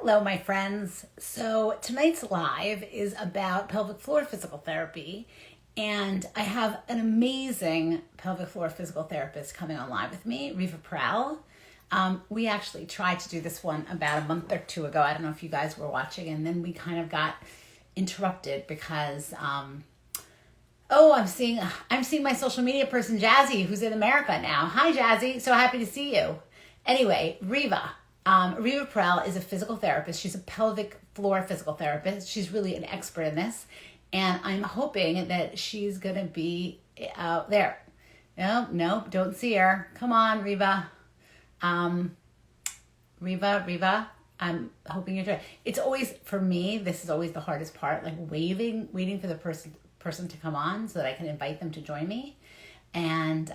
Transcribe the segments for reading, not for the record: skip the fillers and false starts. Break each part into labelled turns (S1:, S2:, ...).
S1: Hello, my friends. So, tonight's live is about pelvic floor physical therapy, and I have an amazing pelvic floor physical therapist coming on live with me, Riva Preill. We actually tried to do this one about a month or two ago. I don't know if you guys were watching, and then we kind of got interrupted because I'm seeing my social media person Jazzy, who's in America now. Hi, Jazzy. So happy to see you. Anyway, Riva. Riva Preill is a physical therapist. She's a pelvic floor physical therapist. She's really an expert in this, and I'm hoping that she's gonna be out there. No, no, don't see her. Come on, Riva. Um, Riva. I'm hoping you're doing. It's always for me. This is always the hardest part, like waiting for the person to come on so that I can invite them to join me, and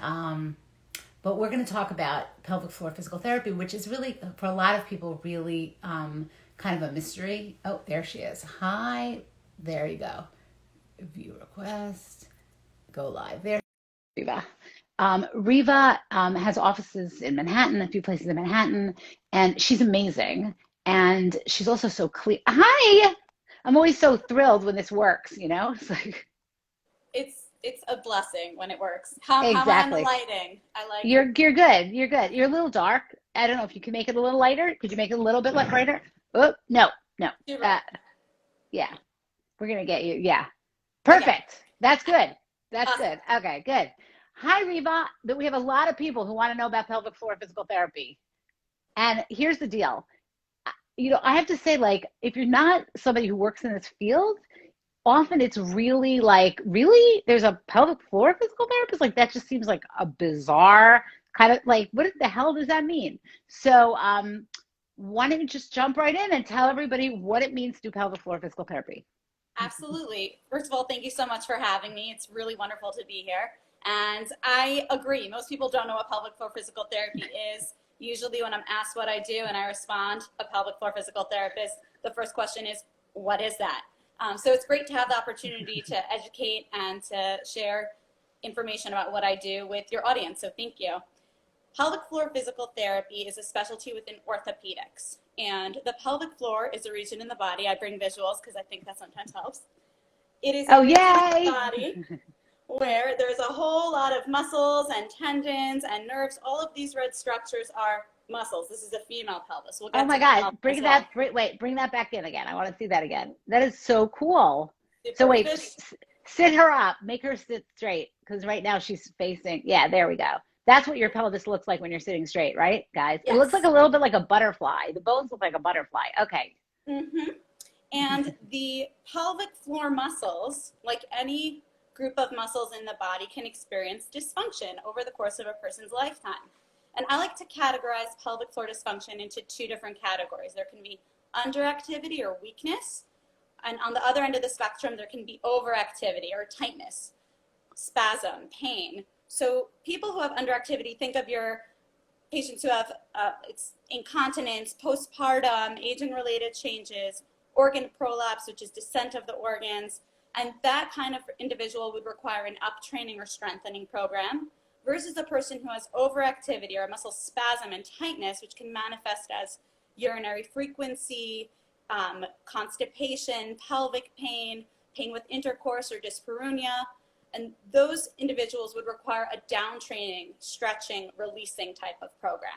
S1: but we're going to talk about pelvic floor physical therapy, which is really, for a lot of people, really kind of a mystery. Oh, there she is. Hi. There you go. View request. Go live. There. Riva. Riva has offices in Manhattan, a few places in Manhattan, and she's amazing. And she's also so clear. Hi. I'm always so thrilled when this works, you know? It's like,
S2: It's a blessing when it works. How am I on the
S1: exactly.
S2: lighting? I like it.
S1: You're good. You're good. You're a little dark. I don't know if you can make it a little lighter. Could you make it a little bit brighter? Oh, no, no.
S2: Too
S1: Uh,
S2: bright.
S1: yeah, we're gonna get you. Yeah,
S2: Okay.
S1: perfect. That's good. That's
S2: Awesome.
S1: good. Okay, good. Hi, Reba. But we have a lot of people who want to know about pelvic floor physical therapy. And here's the deal. I have to say, like, if you're not somebody who works in this field, often it's really like, really, there's a pelvic floor physical therapist? Like, that just seems like a bizarre kind of like, what the hell does that mean? So, why don't you just jump right in and tell everybody what it means to do pelvic floor physical therapy?
S2: Absolutely. First of all, thank you so much for having me. It's really wonderful to be here. And I agree. Most people don't know what pelvic floor physical therapy is. Usually when I'm asked what I do and I respond, a pelvic floor physical therapist, the first question is, what is that? So it's great to have the opportunity to educate and to share information about what I do with your audience. So thank you. Pelvic floor physical therapy is a specialty within orthopedics. And the pelvic floor is a region in the body. I bring visuals because I think that sometimes helps. It is a
S1: Oh,
S2: region in the
S1: yay.
S2: body where there's a whole lot of muscles and tendons and nerves. All of these red structures are muscles. This is a female pelvis. We'll
S1: Oh
S2: get
S1: my
S2: to
S1: God.
S2: male as well.
S1: Bring that back in again. I want to see that again. That is so cool. So
S2: Super
S1: wait,
S2: visual.
S1: sit her up, make her sit straight. Because right now she's facing, yeah, there we go. That's what your pelvis looks like when you're sitting straight, right, guys? It looks like
S2: Yes.
S1: a little bit like a butterfly. The bones look like a butterfly. Okay.
S2: Mm-hmm. And the pelvic floor muscles, like any group of muscles in the body, can experience dysfunction over the course of a person's lifetime. And I like to categorize pelvic floor dysfunction into two different categories. There can be underactivity or weakness, and on the other end of the spectrum, there can be overactivity or tightness, spasm, pain. So people who have underactivity, think of your patients who have it's incontinence, postpartum, aging-related changes, organ prolapse, which is descent of the organs, and that kind of individual would require an uptraining or strengthening program versus a person who has overactivity or muscle spasm and tightness, which can manifest as urinary frequency, constipation, pelvic pain, pain with intercourse or dyspareunia. And those individuals would require a down training, stretching, releasing type of program.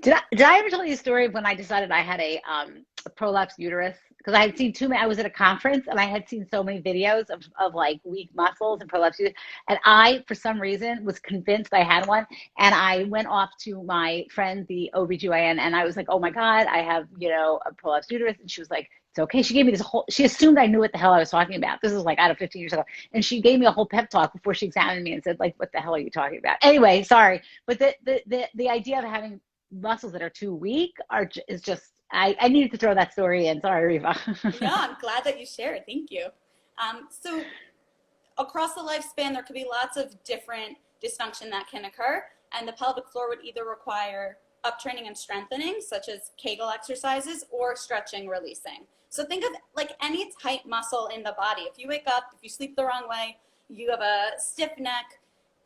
S1: Did I ever tell you a story of when I decided I had a prolapsed uterus? Because I had seen too many. I was at a conference and I had seen so many videos of like weak muscles and prolapsed uterus, and I, for some reason, was convinced I had one. And I went off to my friend, the OBGYN, and I was like, "Oh my God, I have a prolapsed uterus." And she was like, "It's okay." She gave me this whole. She assumed I knew what the hell I was talking about. This is like out of 15 years ago, and she gave me a whole pep talk before she examined me and said, "Like, what the hell are you talking about?" Anyway, sorry, but the idea of having muscles that are too weak is just I needed to throw that story in. Sorry, Riva.
S2: No, I'm glad that you shared. Thank you. So across the lifespan, there could be lots of different dysfunction that can occur, and the pelvic floor would either require uptraining and strengthening, such as Kegel exercises, or stretching, releasing. So think of like any tight muscle in the body. If you wake up, if you sleep the wrong way, you have a stiff neck,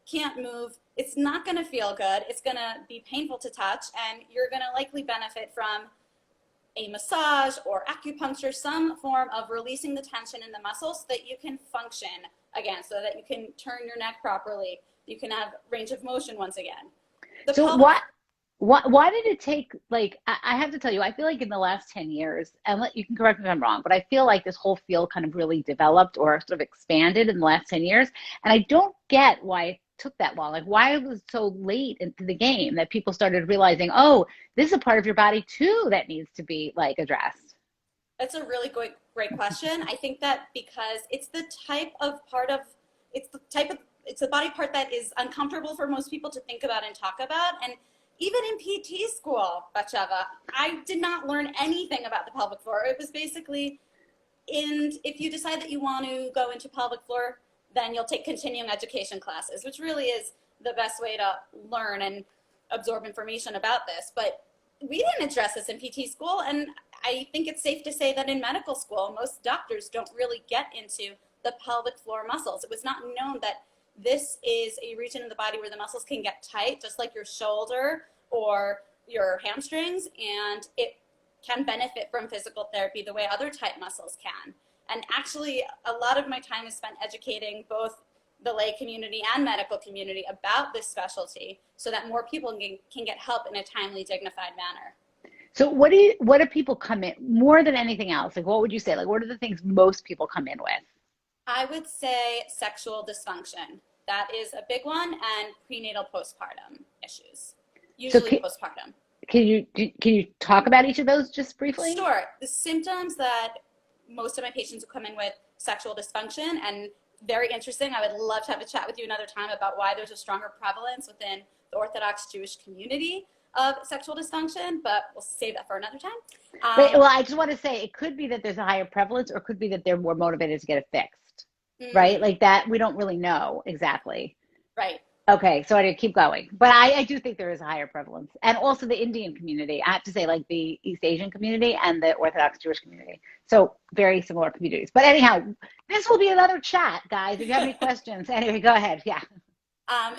S2: can't move, it's not going to feel good. It's going to be painful to touch, and you're going to likely benefit from a massage or acupuncture, some form of releasing the tension in the muscles so that you can function again, so that you can turn your neck properly, you can have range of motion once again.
S1: So why did it take, like, I have to tell you, I feel like in the last 10 years, and you can correct me if I'm wrong, but I feel like this whole field kind of really developed or sort of expanded in the last 10 years. And I don't get why it took that long. Like, why it was so late into the game that people started realizing, oh, this is a part of your body too that needs to be like addressed.
S2: That's a really great question. I think that because it's the body part that is uncomfortable for most people to think about and talk about. And even in PT school, Batsheva, I did not learn anything about the pelvic floor. It was basically, if you decide that you want to go into pelvic floor, then you'll take continuing education classes, which really is the best way to learn and absorb information about this. But we didn't address this in PT school, and I think it's safe to say that in medical school, most doctors don't really get into the pelvic floor muscles. It was not known that this is a region in the body where the muscles can get tight, just like your shoulder or your hamstrings, and it can benefit from physical therapy the way other tight muscles can. And actually, a lot of my time is spent educating both the lay community and medical community about this specialty so that more people can get help in a timely, dignified manner.
S1: So what do people come in more than anything else? Like, what would you say? Like, what are the things most people come in with?
S2: I would say sexual dysfunction. That is a big one, and prenatal postpartum issues, usually postpartum.
S1: Can you talk about each of those just briefly?
S2: Sure. The symptoms that most of my patients who come in with sexual dysfunction, and very interesting, I would love to have a chat with you another time about why there's a stronger prevalence within the Orthodox Jewish community of sexual dysfunction, but we'll save that for another time.
S1: Well, I just want to say it could be that there's a higher prevalence, or it could be that they're more motivated to get it fixed, right? Like that, we don't really know exactly.
S2: Right.
S1: Okay, so I keep going. But I do think there is a higher prevalence. And also the Indian community. I have to say, like the East Asian community and the Orthodox Jewish community. So very similar communities. But anyhow, this will be another chat, guys. If you have any questions. Anyway, go ahead. Yeah.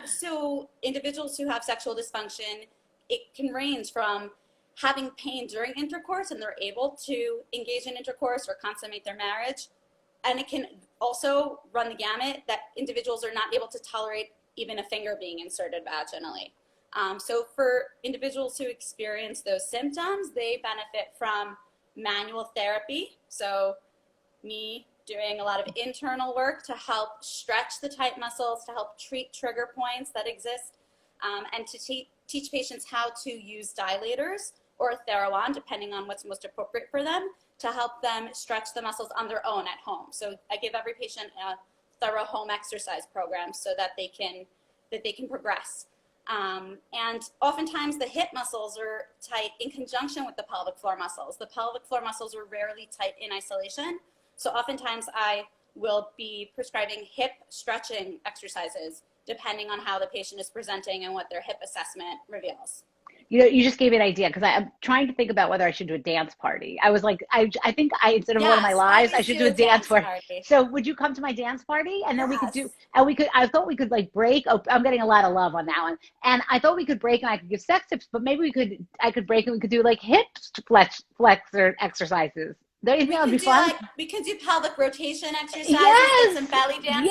S2: So individuals who have sexual dysfunction, it can range from having pain during intercourse and they're able to engage in intercourse or consummate their marriage. And it can also run the gamut that individuals are not able to tolerate even a finger being inserted vaginally. So for individuals who experience those symptoms, they benefit from manual therapy. So me doing a lot of internal work to help stretch the tight muscles, to help treat trigger points that exist, and to teach patients how to use dilators or a Therawan, depending on what's most appropriate for them, to help them stretch the muscles on their own at home. So I give every patient a thorough home exercise program so that they can progress. And oftentimes the hip muscles are tight in conjunction with the pelvic floor muscles. The pelvic floor muscles are rarely tight in isolation. So oftentimes I will be prescribing hip stretching exercises depending on how the patient is presenting and what their hip assessment reveals.
S1: You know, you just gave me an idea because I'm trying to think about whether I should do a dance party. I was like, I think instead of one of my lives, I should do a dance party. So would you come to my dance party? And then we could do, I thought we could like break. Oh, I'm getting a lot of love on that one. And I thought we could break and I could give sex tips, but maybe I could break and we could do like hip flexor exercises. Don't you think that would be fun?
S2: We could do pelvic rotation exercises, get some belly dancing.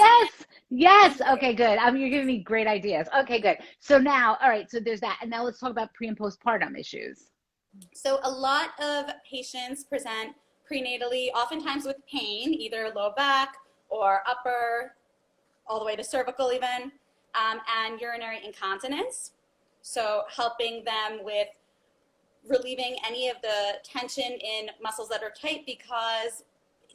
S1: Yes. Okay, good. You're giving me great ideas. Okay, good. So now, all right, so there's that. And now let's talk about pre and postpartum issues.
S2: So a lot of patients present prenatally, oftentimes with pain, either low back or upper, all the way to cervical even, and urinary incontinence. So helping them with relieving any of the tension in muscles that are tight, because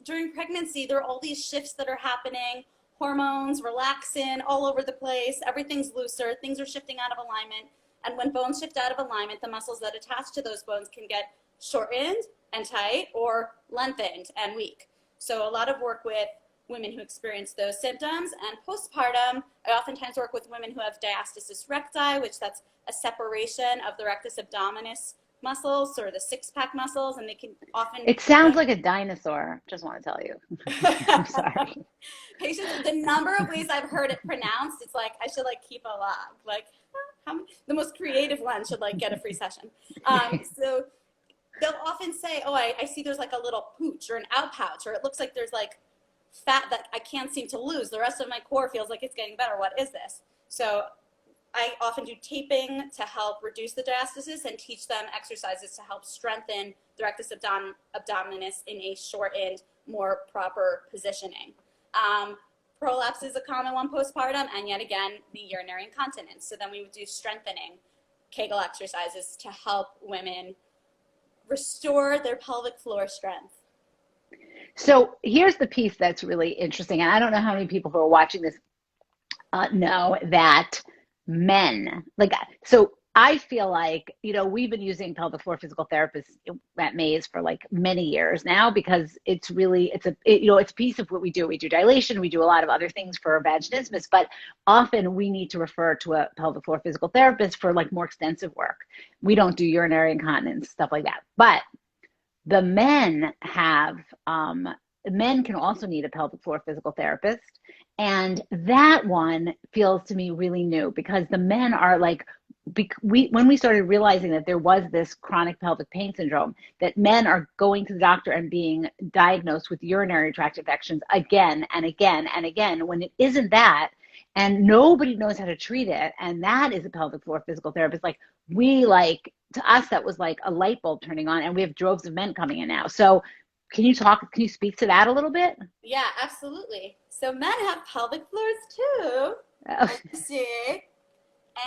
S2: during pregnancy, there are all these shifts that are happening, hormones, relaxin, all over the place, everything's looser, things are shifting out of alignment. And when bones shift out of alignment, the muscles that attach to those bones can get shortened and tight or lengthened and weak. So a lot of work with women who experience those symptoms. And postpartum, I oftentimes work with women who have diastasis recti, which that's a separation of the rectus abdominis muscles or the six-pack muscles, and they can often...
S1: It sounds like a dinosaur, just want to tell you. I'm sorry.
S2: Patients, the number of ways I've heard it pronounced, it's like I should like keep a log. Like the most creative one should like get a free session. So they'll often say, oh, I see there's like a little pooch or an outpouch, or it looks like there's like fat that I can't seem to lose. The rest of my core feels like it's getting better. What is this? So I often do taping to help reduce the diastasis and teach them exercises to help strengthen the rectus abdominis in a shortened, more proper positioning. Prolapse is a common one postpartum, and yet again, the urinary incontinence. So then we would do strengthening Kegel exercises to help women restore their pelvic floor strength.
S1: So here's the piece that's really interesting. And I don't know how many people who are watching this know that men, like, so I feel like, we've been using pelvic floor physical therapists at Maze for like many years now, because it's really, it's a piece of what we do. We do dilation, we do a lot of other things for vaginismus, but often we need to refer to a pelvic floor physical therapist for like more extensive work. We don't do urinary incontinence, stuff like that. But the men can also need a pelvic floor physical therapist. And that one feels to me really new, because the men are like, when we started realizing that there was this chronic pelvic pain syndrome, that men are going to the doctor and being diagnosed with urinary tract infections again and again and again, when it isn't that, and nobody knows how to treat it. And that is a pelvic floor physical therapist. Like, to us, that was like a light bulb turning on, and we have droves of men coming in now. So can you speak to that a little bit?
S2: Yeah, absolutely. So men have pelvic floors too, as you see.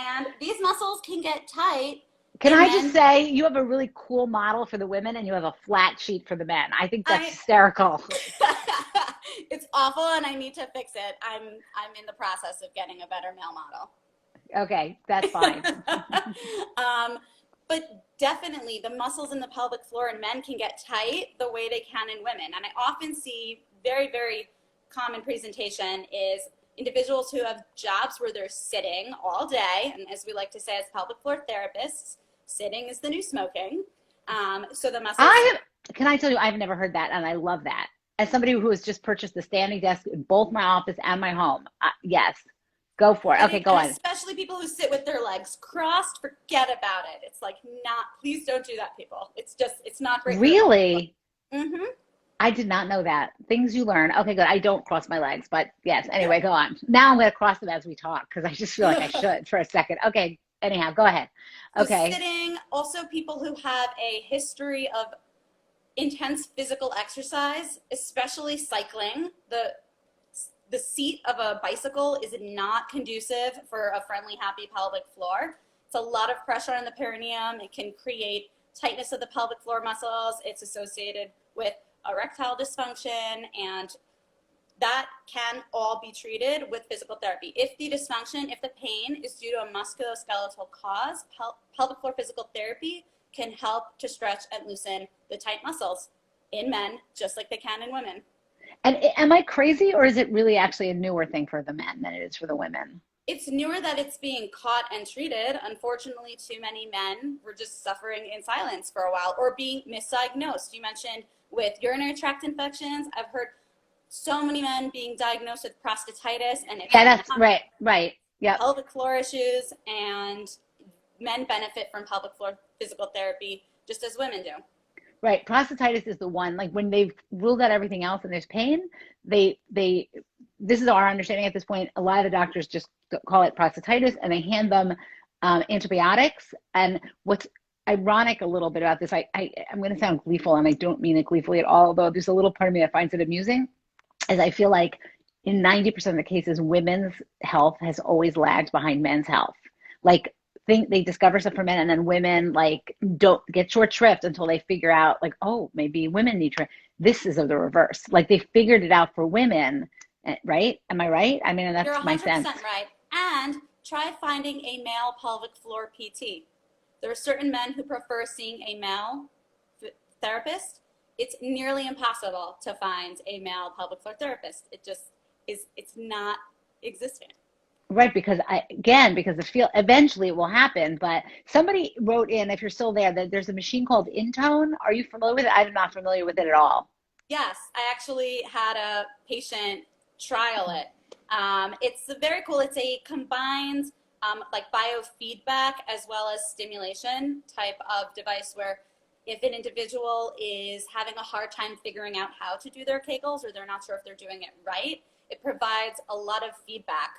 S2: And these muscles can get tight.
S1: Can I just say, you have a really cool model for the women and you have a flat sheet for the men. I think that's hysterical.
S2: It's awful, and I need to fix it. I'm in the process of getting a better male model.
S1: Okay, that's fine.
S2: But definitely the muscles in the pelvic floor in men can get tight the way they can in women. And I often see very, very common presentation is individuals who have jobs where they're sitting all day. And as we like to say as pelvic floor therapists, sitting is the new smoking. So the muscles.
S1: Can I tell you, I've never heard that, and I love that. As somebody who has just purchased a standing desk in both my office and my home, yes. Go for it. Okay, go on.
S2: Especially people who sit with their legs crossed, forget about it. It's like, please don't do that, people. It's not great.
S1: Really?
S2: Mm-hmm.
S1: I did not know that. Things you learn. Okay, good. I don't cross my legs, but yes. Anyway, go on. Now I'm going to cross them as we talk, because I just feel like I should for a second. Okay. Anyhow, go ahead. Okay.
S2: So sitting, also people who have a history of intense physical exercise, especially cycling. The seat of a bicycle is not conducive for a friendly, happy pelvic floor. It's a lot of pressure on the perineum. It can create tightness of the pelvic floor muscles. It's associated with erectile dysfunction, and that can all be treated with physical therapy. If the pain is due to a musculoskeletal cause, pelvic floor physical therapy can help to stretch and loosen the tight muscles in men, just like they can in women.
S1: And am I crazy, or is it really actually a newer thing for the men than it is for the women?
S2: It's newer that it's being caught and treated. Unfortunately, too many men were just suffering in silence for a while or being misdiagnosed. You mentioned with urinary tract infections. I've heard so many men being diagnosed with prostatitis. And
S1: that's right. Yeah.
S2: Pelvic floor issues, and men benefit from pelvic floor physical therapy just as women do.
S1: Right. Prostatitis is the one, like when they've ruled out everything else and there's pain, this is our understanding at this point. A lot of the doctors just call it prostatitis, and they hand them antibiotics. And what's ironic a little bit about this, I'm going to sound gleeful, and I don't mean it gleefully at all, although there's a little part of me that finds it amusing, is I feel like in 90% of the cases, women's health has always lagged behind men's health. Like, think they discover stuff for men, and then women like don't get short shrift until they figure out like, oh, maybe women need treatment. This is the reverse. Like, they figured it out for women, right? Am I right? I mean, that's my sense.
S2: You're 100% right. And try finding a male pelvic floor PT. There are certain men who prefer seeing a male therapist. It's nearly impossible to find a male pelvic floor therapist. It's not existent.
S1: Right, because eventually it will happen. But somebody wrote in, if you're still there, that there's a machine called Intone. Are you familiar with it? I'm not familiar with it at all.
S2: Yes, I actually had a patient trial it. It's very cool. It's a combined like biofeedback as well as stimulation type of device where if an individual is having a hard time figuring out how to do their Kegels, or they're not sure if they're doing it right, it provides a lot of feedback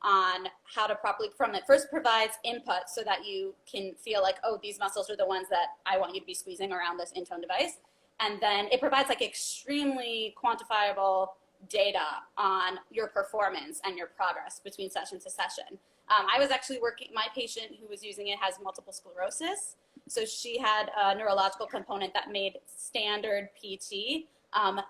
S2: on how to properly perform it. First provides input so that you can feel like, oh, these muscles are the ones that I want you to be squeezing around this in-tone device. And then it provides like extremely quantifiable data on your performance and your progress between session to session. I was actually working, my patient who was using it has multiple sclerosis. So she had a neurological component that made standard PT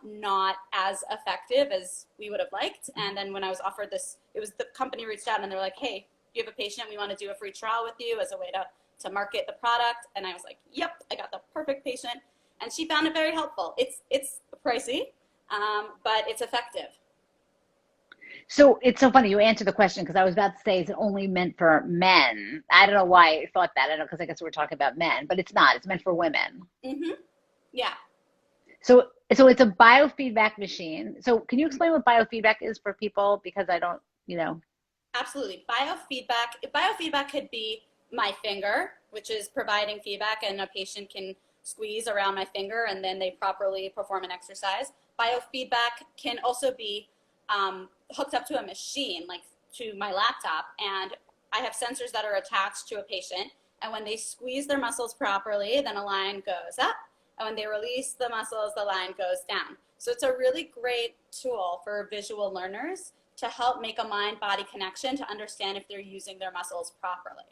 S2: not as effective as we would have liked. And then when I was offered this, it was the company reached out and they're like, hey, you have a patient, we want to do a free trial with you as a way to market the product. And I was like, yep, I got the perfect patient. And she found it very helpful. It's pricey, but it's effective.
S1: So it's so funny you answered the question, because I was about to say, is it only meant for men? I don't know why I thought that. I don't know, because I guess we're talking about men, but it's not. It's meant for women.
S2: Mm-hmm. Yeah.
S1: So it's a biofeedback machine. So can you explain what biofeedback is for people? Because I don't,
S2: Absolutely. Biofeedback could be my finger, which is providing feedback, and a patient can squeeze around my finger and then they properly perform an exercise. Biofeedback can also be hooked up to a machine, like to my laptop, and I have sensors that are attached to a patient, and when they squeeze their muscles properly, then a line goes up, and when they release the muscles, the line goes down. So it's a really great tool for visual learners to help make a mind-body connection to understand if they're using their muscles properly.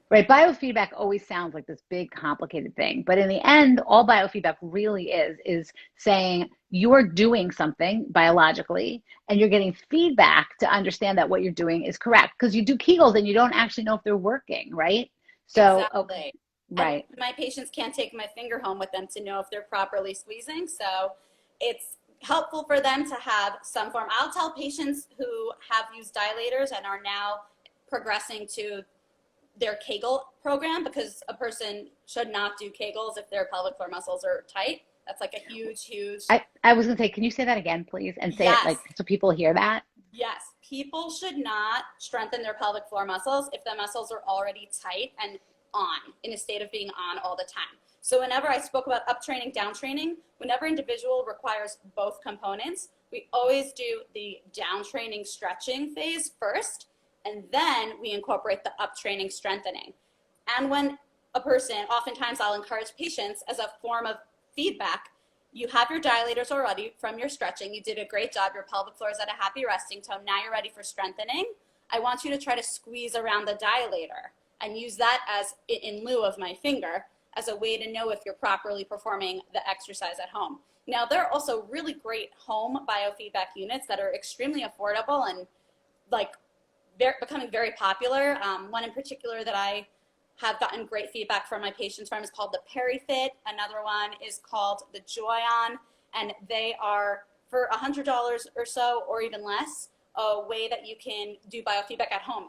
S1: Right. Biofeedback always sounds like this big, complicated thing. But in the end, all biofeedback really is saying you're doing something biologically and you're getting feedback to understand that what you're doing is correct. Because you do Kegels and you don't actually know if they're working, right? So,
S2: exactly.
S1: Okay. Right.
S2: And my patients can't take my finger home with them to know if they're properly squeezing. So it's helpful for them to have some form. I'll tell patients who have used dilators and are now progressing to their Kegel program, because a person should not do Kegels if their pelvic floor muscles are tight. That's like a huge.
S1: I was going to say, can you say that again, please? And say
S2: Yes.
S1: it like so people hear that?
S2: Yes. People should not strengthen their pelvic floor muscles if the muscles are already tight and on, in a state of being on all the time. So whenever I spoke about up training, down training, whenever individual requires both components, we always do the down training stretching phase first, and then we incorporate the up training strengthening. And when a person, oftentimes I'll encourage patients as a form of feedback, you have your dilators already from your stretching. You did a great job. Your pelvic floor is at a happy resting tone. Now you're ready for strengthening. I want you to try to squeeze around the dilator and use that as in lieu of my finger as a way to know if you're properly performing the exercise at home. Now, there are also really great home biofeedback units that are extremely affordable and like becoming very popular. One in particular that I have gotten great feedback from my patients from is called the PeriFit. Another one is called the Joyon, and they are for $100 or so, or even less, a way that you can do biofeedback at home.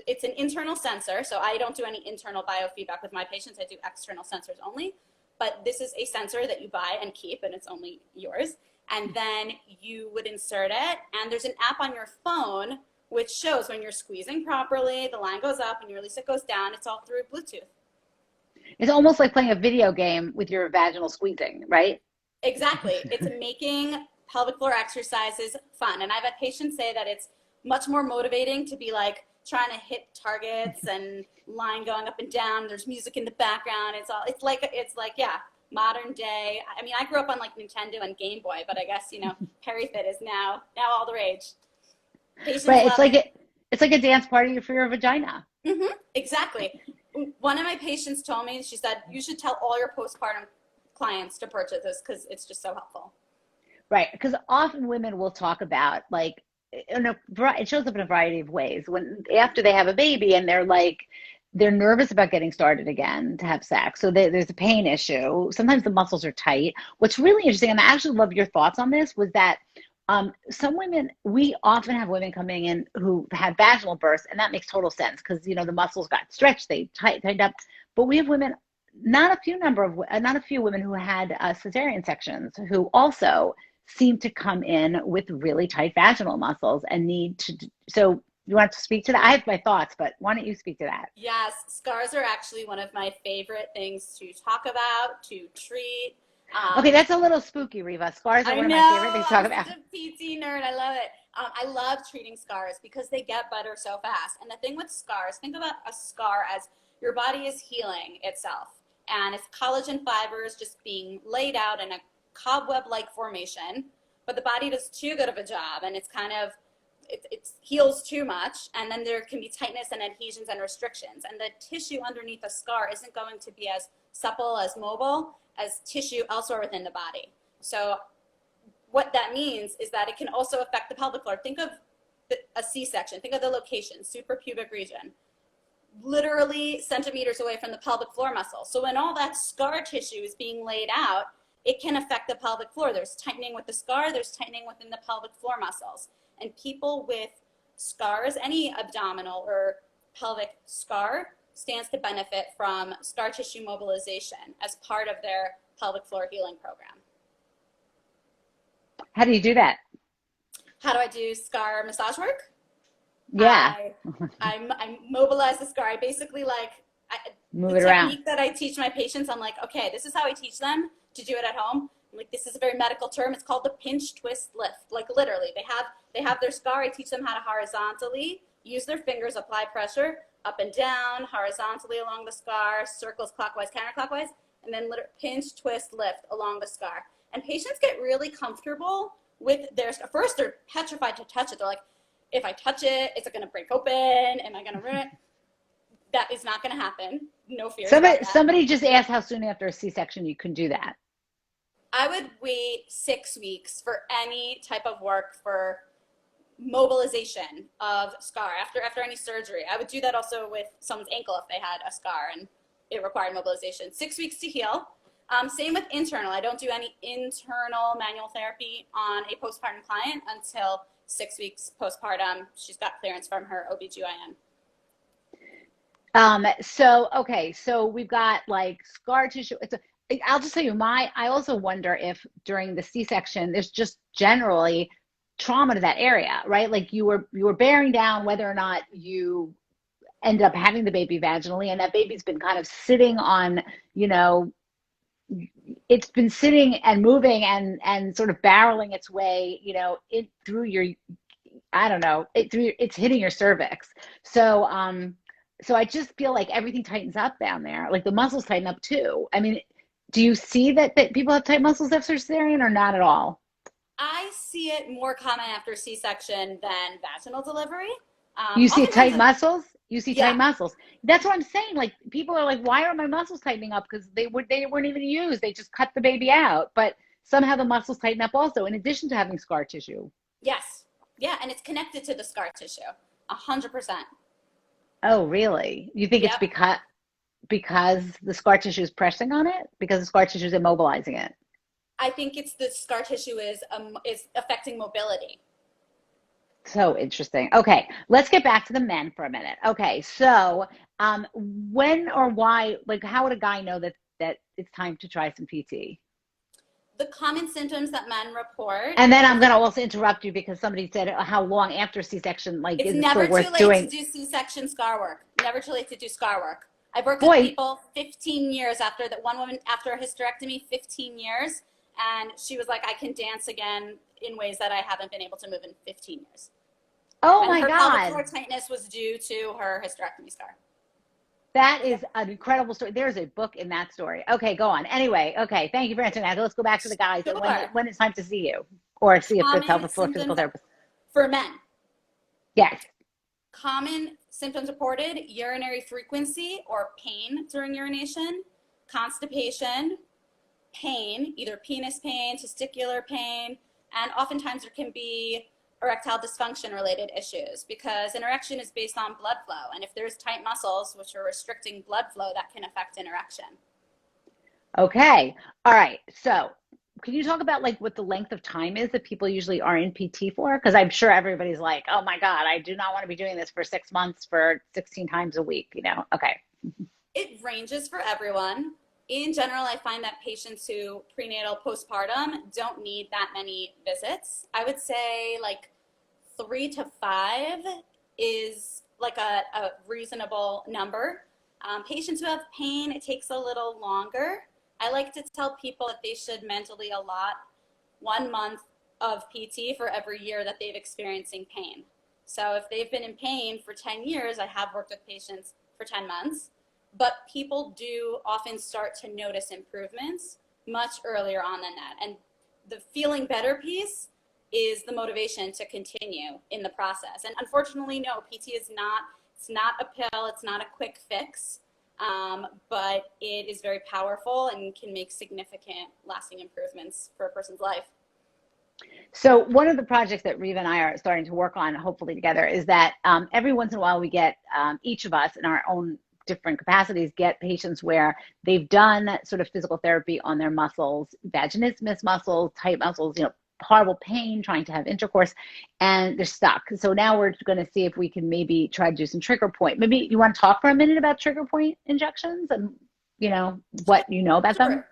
S2: It's an internal sensor, so I don't do any internal biofeedback with my patients. I do external sensors only. But this is a sensor that you buy and keep, and it's only yours. And then you would insert it, and there's an app on your phone which shows when you're squeezing properly, the line goes up, and you release it goes down. It's all through Bluetooth.
S1: It's almost like playing a video game with your vaginal squeezing, right?
S2: Exactly. It's making pelvic floor exercises fun. And I've had patients say that it's much more motivating to be like trying to hit targets and line going up and down. There's music in the background. It's like, yeah, modern day. I mean, I grew up on like Nintendo and Game Boy, but I guess, PeriFit is now all the rage. Patients
S1: Right. It's like a dance party for your vagina.
S2: Mm-hmm. Exactly. One of my patients told me, she said, you should tell all your postpartum clients to purchase this because it's just so helpful.
S1: Right. Because often women will talk about like, it shows up in a variety of ways. When after they have a baby and they're nervous about getting started again to have sex. So there's a pain issue. Sometimes the muscles are tight. What's really interesting, and I actually love your thoughts on this, was that some women, we often have women coming in who had vaginal births, and that makes total sense because the muscles got stretched, they tightened up. But we have women, not a few women who had cesarean sections who also seem to come in with really tight vaginal muscles and need to. So You want to speak to that? I have my thoughts, but why don't you speak to that?
S2: Yes, scars are actually one of my favorite things to talk about, to treat.
S1: Okay, that's a little spooky, Riva. Scars are
S2: I
S1: one of my favorite
S2: know,
S1: things to talk
S2: I'm
S1: about.
S2: such a PT nerd. I love it. I love treating scars because they get better so fast. And the thing with scars, think about a scar as your body is healing itself. And it's collagen fibers just being laid out in a cobweb-like formation. But the body does too good of a job, and it's kind of it heals too much, and then there can be tightness and adhesions and restrictions, and the tissue underneath a scar isn't going to be as supple, as mobile as tissue elsewhere within the body. So what that means is that it can also affect the pelvic floor. Think of a C-section. Think of the location, suprapubic region, literally centimeters away from the pelvic floor muscle. So when all that scar tissue is being laid out, it can affect the pelvic floor. There's tightening with the scar, there's tightening within the pelvic floor muscles. And people with scars, any abdominal or pelvic scar, stands to benefit from scar tissue mobilization as part of their pelvic floor healing program.
S1: How do you do that?
S2: How do I do scar massage work?
S1: Yeah.
S2: I mobilize the scar. I basically
S1: Move
S2: the
S1: it around.
S2: technique that I teach my patients. I'm like, okay, this is how I teach them to do it at home. I'm like, this is a very medical term. It's called the pinch, twist, lift. Like literally, they have their scar. I teach them how to horizontally use their fingers, apply pressure up and down, horizontally along the scar, circles clockwise, counterclockwise, and then pinch, twist, lift along the scar. And patients get really comfortable with their scar. First, they're petrified to touch it. They're like, if I touch it, is it going to break open? Am I going to ruin it? That is not going to happen. No fears about that.
S1: Somebody just asked how soon after a C-section you can do that.
S2: I would wait 6 weeks for any type of work for mobilization of scar after any surgery. I would do that also with someone's ankle if they had a scar and it required mobilization. 6 weeks to heal. Same with internal. I don't do any internal manual therapy on a postpartum client until 6 weeks postpartum. She's got clearance from her OBGYN.
S1: So we've got like scar tissue. I'll just tell you, I also wonder if during the C-section, there's just generally trauma to that area, right? Like you were bearing down whether or not you end up having the baby vaginally, and that baby's been kind of sitting on, it's been sitting and moving and sort of barreling its way, through your, I don't know, it's hitting your cervix. So I just feel like everything tightens up down there. Like the muscles tighten up too. I mean, do you see that people have tight muscles after cesarean or not at all?
S2: I see it more common after C-section than vaginal delivery.
S1: You see tight muscles? You see
S2: Yeah.
S1: tight muscles. That's what I'm saying. Like people are like, why are my muscles tightening up? Because they weren't even used. They just cut the baby out. But somehow the muscles tighten up also, in addition to having scar tissue.
S2: Yes. Yeah, and it's connected to the scar tissue. 100%.
S1: Oh, really? You think it's
S2: Yep.
S1: because the scar tissue is pressing on it? Because the scar tissue is immobilizing it?
S2: I think it's the scar tissue is affecting mobility.
S1: So interesting. Okay, let's get back to the men for a minute. Okay, so when or why, like, how would a guy know that it's time to try some PT?
S2: The common symptoms that men report.
S1: And then I'm going to also interrupt you because somebody said, how long after C-section, like,
S2: It's
S1: is it
S2: never
S1: still
S2: too
S1: worth
S2: late
S1: doing?
S2: to do C-section scar work. Never too late to do scar work. I've worked
S1: Boy.
S2: with people 15 years after that. One woman after a hysterectomy, 15 years, and she was like, I can dance again in ways that I haven't been able to move in 15 years.
S1: Oh
S2: And
S1: my
S2: her pelvic
S1: God.
S2: floor tightness was due to her hysterectomy scar.
S1: That is an incredible story. There's a book in that story. Okay, go on. Anyway, okay, thank you for answering that. Let's go back to the guys.
S2: Sure.
S1: When it's time to see you or see if the
S2: Common
S1: pelvic floor physical
S2: symptoms
S1: therapist.
S2: for men.
S1: Yes.
S2: Common symptoms reported: urinary frequency or pain during urination, constipation, pain, either penis pain, testicular pain, and oftentimes there can be erectile dysfunction related issues because an erection is based on blood flow. And if there's tight muscles, which are restricting blood flow, that can affect an erection.
S1: Okay. All right. So can you talk about like what the length of time is that people usually are in PT for? Because I'm sure everybody's like, oh my God, I do not want to be doing this for 6 months for 16 times a week, Okay.
S2: It ranges for everyone. In general, I find that patients who prenatal postpartum don't need that many visits. I would say like 3 to 5 is like a reasonable number. Patients who have pain, it takes a little longer. I like to tell people that they should mentally allot 1 month of PT for every year that they've experiencing pain. So if they've been in pain for 10 years, I have worked with patients for 10 months, but people do often start to notice improvements much earlier on than that. And the feeling better piece is the motivation to continue in the process. And unfortunately, no, PT is not, it's not a pill, it's not a quick fix, but it is very powerful and can make significant lasting improvements for a person's life.
S1: So one of the projects that Riva and I are starting to work on, hopefully together, is that every once in a while we get each of us in our own different capacities get patients where they've done sort of physical therapy on their muscles, vaginismus muscles, tight muscles, you know, horrible pain, trying to have intercourse, and they're stuck. So now we're going to see if we can maybe try to do some trigger point. Maybe you want to talk for a minute about trigger point injections and, you know, what you know about them?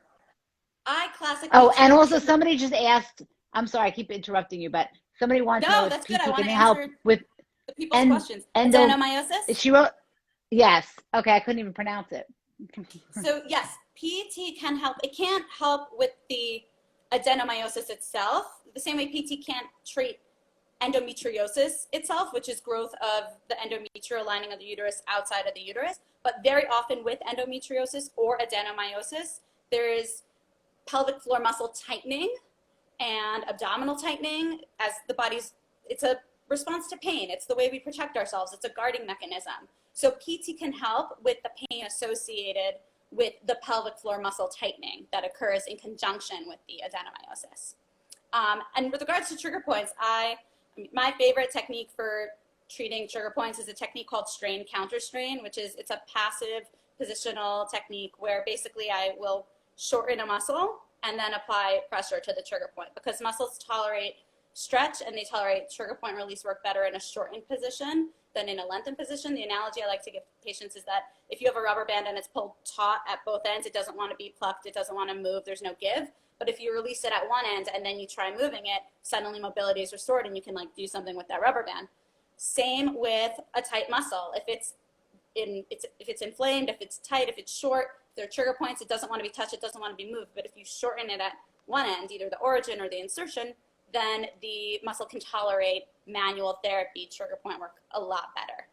S2: I classically.
S1: Oh, and also somebody just asked, I'm sorry, I keep interrupting you, but somebody wants to know
S2: that's
S1: if
S2: good. I
S1: PT
S2: want
S1: can
S2: to
S1: help
S2: answer
S1: with
S2: the people's questions. Adenomyosis?
S1: She wrote, yes. Okay, I couldn't even pronounce it.
S2: So yes, PT can help. It can't help with the adenomyosis itself, the same way PT can't treat endometriosis itself, which is growth of the endometrial lining of the uterus outside of the uterus. But very often with endometriosis or adenomyosis, there is pelvic floor muscle tightening and abdominal tightening as the body's, it's a response to pain. It's the way we protect ourselves. It's a guarding mechanism. So PT can help with the pain associated with the pelvic floor muscle tightening that occurs in conjunction with the adenomyosis. And with regards to trigger points, my favorite technique for treating trigger points is a technique called strain counter strain, which is, it's a passive positional technique where basically I will shorten a muscle and then apply pressure to the trigger point, because muscles tolerate stretch and they tolerate trigger point release work better in a shortened position than in a lengthened position. The analogy I like to give patients is that if you have a rubber band and it's pulled taut at both ends, it doesn't want to be plucked, it doesn't want to move, there's no give. But if you release it at one end and then you try moving it, suddenly mobility is restored and you can like do something with that rubber band. Same with a tight muscle. If it's inflamed, if it's tight, if it's short, if there are trigger points, it doesn't want to be touched, it doesn't want to be moved. But if you shorten it at one end, either the origin or the insertion, then the muscle can tolerate manual therapy trigger point work a lot better.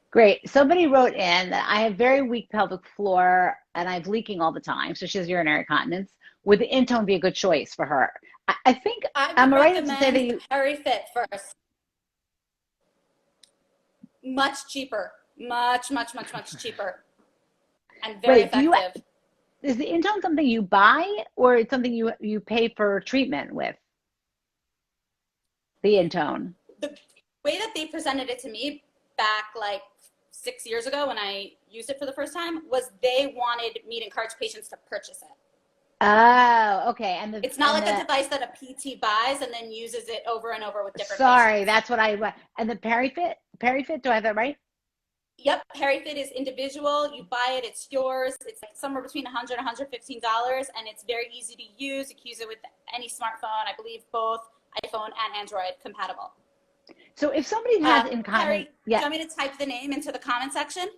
S1: Great. Somebody wrote in that I have very weak pelvic floor and I have leaking all the time. So she has urinary continence. Would the Intone be a good choice for her? I think I'm right to say that you
S2: PeriFit first. Much cheaper. Much cheaper. And very effective.
S1: Is the Intone something you buy or it's something you pay for treatment with? The Intone.
S2: The way that they presented it to me back like 6 years ago when I used it for the first time was they wanted me to encourage patients to purchase it.
S1: Oh, okay. And
S2: it's not like a device that a PT buys and then uses it over and over with different
S1: patients. That's what I want. And the PeriFit, do I have that right?
S2: Yep, PeriFit is individual. You buy it, it's yours. It's like somewhere between $100 and $115, and it's very easy to use. You can use it with any smartphone. I believe both iPhone and Android compatible.
S1: So if somebody has incontinence,
S2: do you want me to type the name into the comment section?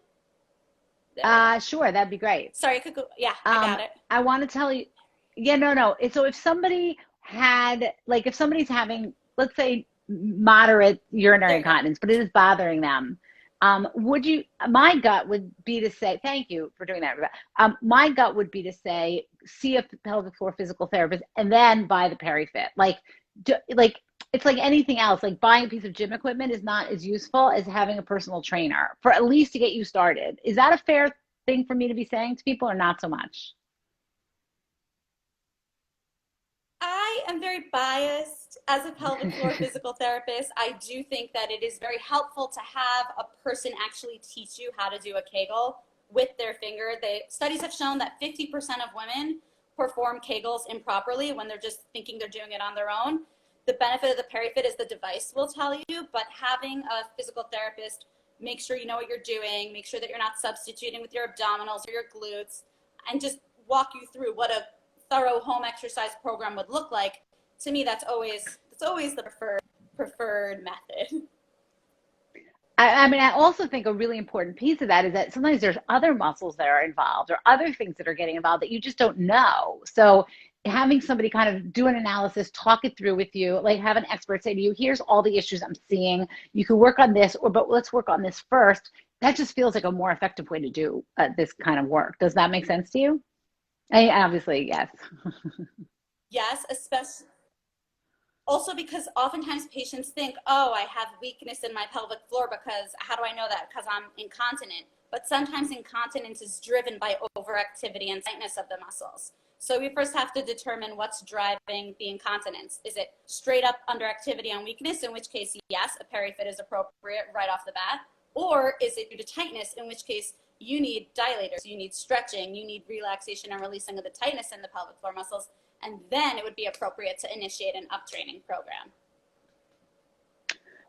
S1: Sure, that'd be great.
S2: Sorry, I got it.
S1: I want to tell you, no. So if somebody had, like, if somebody's having, let's say, moderate urinary incontinence, but it is bothering them, my gut would be to say, thank you for doing that, Rebecca. My gut would be to say, see a pelvic floor physical therapist and then buy the PeriFit. It's like anything else. Like buying a piece of gym equipment is not as useful as having a personal trainer for at least to get you started. Is that a fair thing for me to be saying to people or not so much?
S2: I am very biased as a pelvic floor physical therapist. I do think that it is very helpful to have a person actually teach you how to do a Kegel with their finger. Studies have shown that 50% of women perform Kegels improperly when they're just thinking they're doing it on their own. The benefit of the PeriFit is the device will tell you, but having a physical therapist make sure you know what you're doing, make sure that you're not substituting with your abdominals or your glutes, and just walk you through what a thorough home exercise program would look like. To me, that's always the preferred method.
S1: I mean, I also think a really important piece of that is that sometimes there's other muscles that are involved or other things that are getting involved that you just don't know. So having somebody kind of do an analysis, talk it through with you, like have an expert say to you, here's all the issues I'm seeing. You can work on this, or but let's work on this first. That just feels like a more effective way to do this kind of work. Does that make sense to you? Obviously, yes.
S2: Yes, especially also because oftentimes patients think, oh, I have weakness in my pelvic floor because how do I know that? Because I'm incontinent. But sometimes incontinence is driven by overactivity and tightness of the muscles. So we first have to determine what's driving the incontinence. Is it straight up underactivity and weakness, in which case, yes, a perifit is appropriate right off the bat? Or is it due to tightness, in which case you need dilators, you need stretching, you need relaxation and releasing of the tightness in the pelvic floor muscles, and then it would be appropriate to initiate an uptraining program.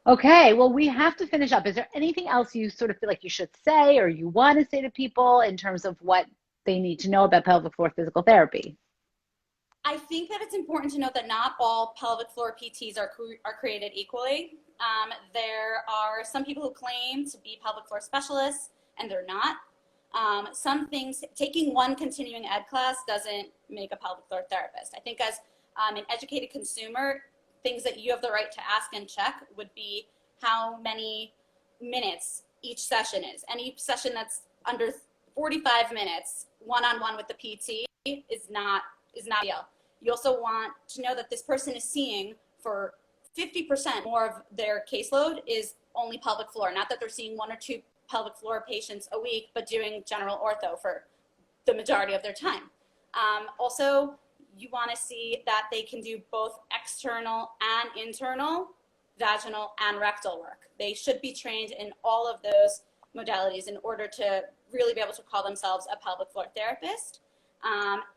S1: Okay, well, we have to finish up. Is there anything else you sort of feel like you should say or you want to say to people in terms of what they need to know about pelvic floor physical therapy?
S2: I think that it's important to note that not all pelvic floor PTs are created equally. There are some people who claim to be pelvic floor specialists, and they're not. Some things, taking one continuing ed class doesn't make a pelvic floor therapist. I think as an educated consumer, things that you have the right to ask and check would be how many minutes each session is. Any session that's under 45 minutes, one-on-one with the PT is not ideal. You also want to know that this person is seeing for 50% more of their caseload is only pelvic floor. Not that they're seeing 1 or 2 pelvic floor patients a week, but doing general ortho for the majority of their time. Also, you want to see that they can do both external and internal, vaginal and rectal work. They should be trained in all of those modalities in order to really be able to call themselves a pelvic floor therapist.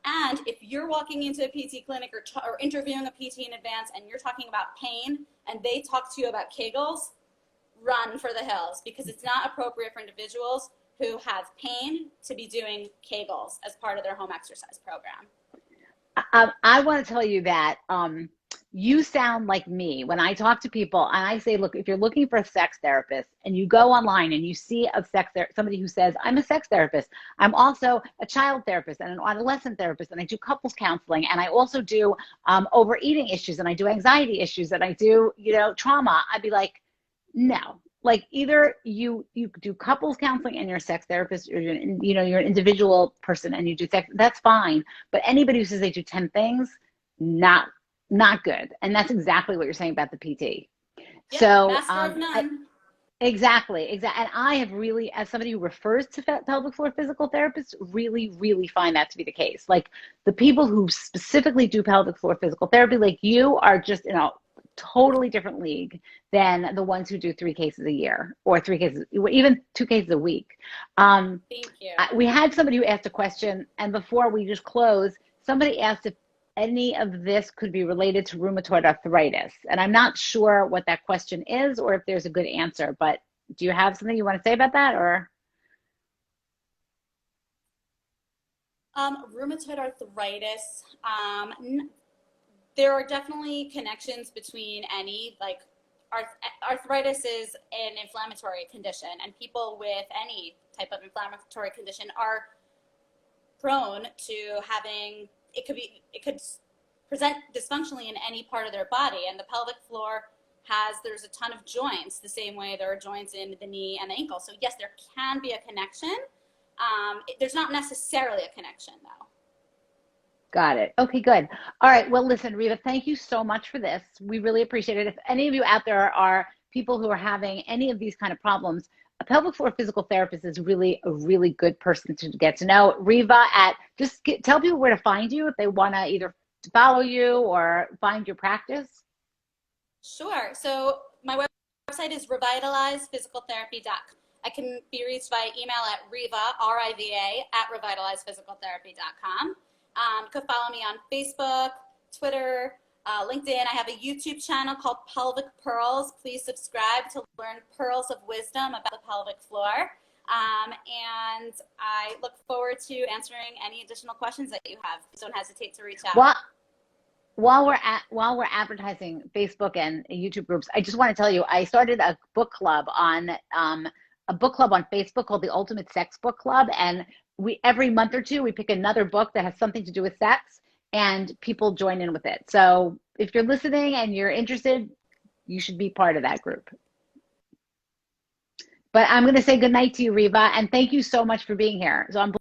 S2: And if you're walking into a PT clinic or interviewing a PT in advance and you're talking about pain and they talk to you about Kegels, run for the hills, because it's not appropriate for individuals who have pain to be doing Kegels as part of their home exercise program.
S1: I want to tell you that you sound like me when I talk to people and I say, look, if you're looking for a sex therapist and you go online and you see somebody who says, I'm a sex therapist, I'm also a child therapist and an adolescent therapist, and I do couples counseling, and I also do overeating issues, and I do anxiety issues, and I do, trauma, I'd be like, no. Like either you do couples counseling and you're a sex therapist, or you're an individual person and you do sex, that's fine. But anybody who says they do 10 things, not good. And that's exactly what you're saying about the PT.
S2: Yep,
S1: So
S2: master of none.
S1: Exactly. And I have really, as somebody who refers to pelvic floor physical therapists, really, really find that to be the case. Like the people who specifically do pelvic floor physical therapy, like you, are just in a totally different league than the ones who do 3 cases a year or 3 cases, even 2 cases a week.
S2: Thank you.
S1: We had somebody who asked a question, and before we just close, somebody asked if any of this could be related to rheumatoid arthritis. And I'm not sure what that question is or if there's a good answer, but do you have something you want to say about that, or?
S2: Rheumatoid arthritis, there are definitely connections between any, like arthritis is an inflammatory condition, and people with any type of inflammatory condition are prone to having, it could present dysfunctionally in any part of their body. And the pelvic floor there's a ton of joints, the same way there are joints in the knee and the ankle. So yes, there can be a connection. There's not necessarily a connection though.
S1: Got it. Okay, good. All right. Well, listen, Riva, thank you so much for this. We really appreciate it. If any of you out there are people who are having any of these kind of problems, a pelvic floor physical therapist is really a really good person to get to know. Riva, tell people where to find you if they want to either follow you or find your practice.
S2: Sure. So my website is revitalizephysicaltherapy.com. I can be reached by email at Riva, R-I-V-A, at revitalizephysicaltherapy.com. You can follow me on Facebook, Twitter, LinkedIn. I have a YouTube channel called Pelvic Pearls. Please subscribe to learn pearls of wisdom about the pelvic floor. And I look forward to answering any additional questions that you have. Please don't hesitate to reach out.
S1: while we're advertising Facebook and YouTube groups, I just want to tell you I started a book club on Facebook called the Ultimate Sex Book Club, and we every month or two we pick another book that has something to do with sex, and people join in with it. So if you're listening and you're interested, you should be part of that group. But I'm going to say goodnight to you, Riva, and thank you so much for being here. So I'm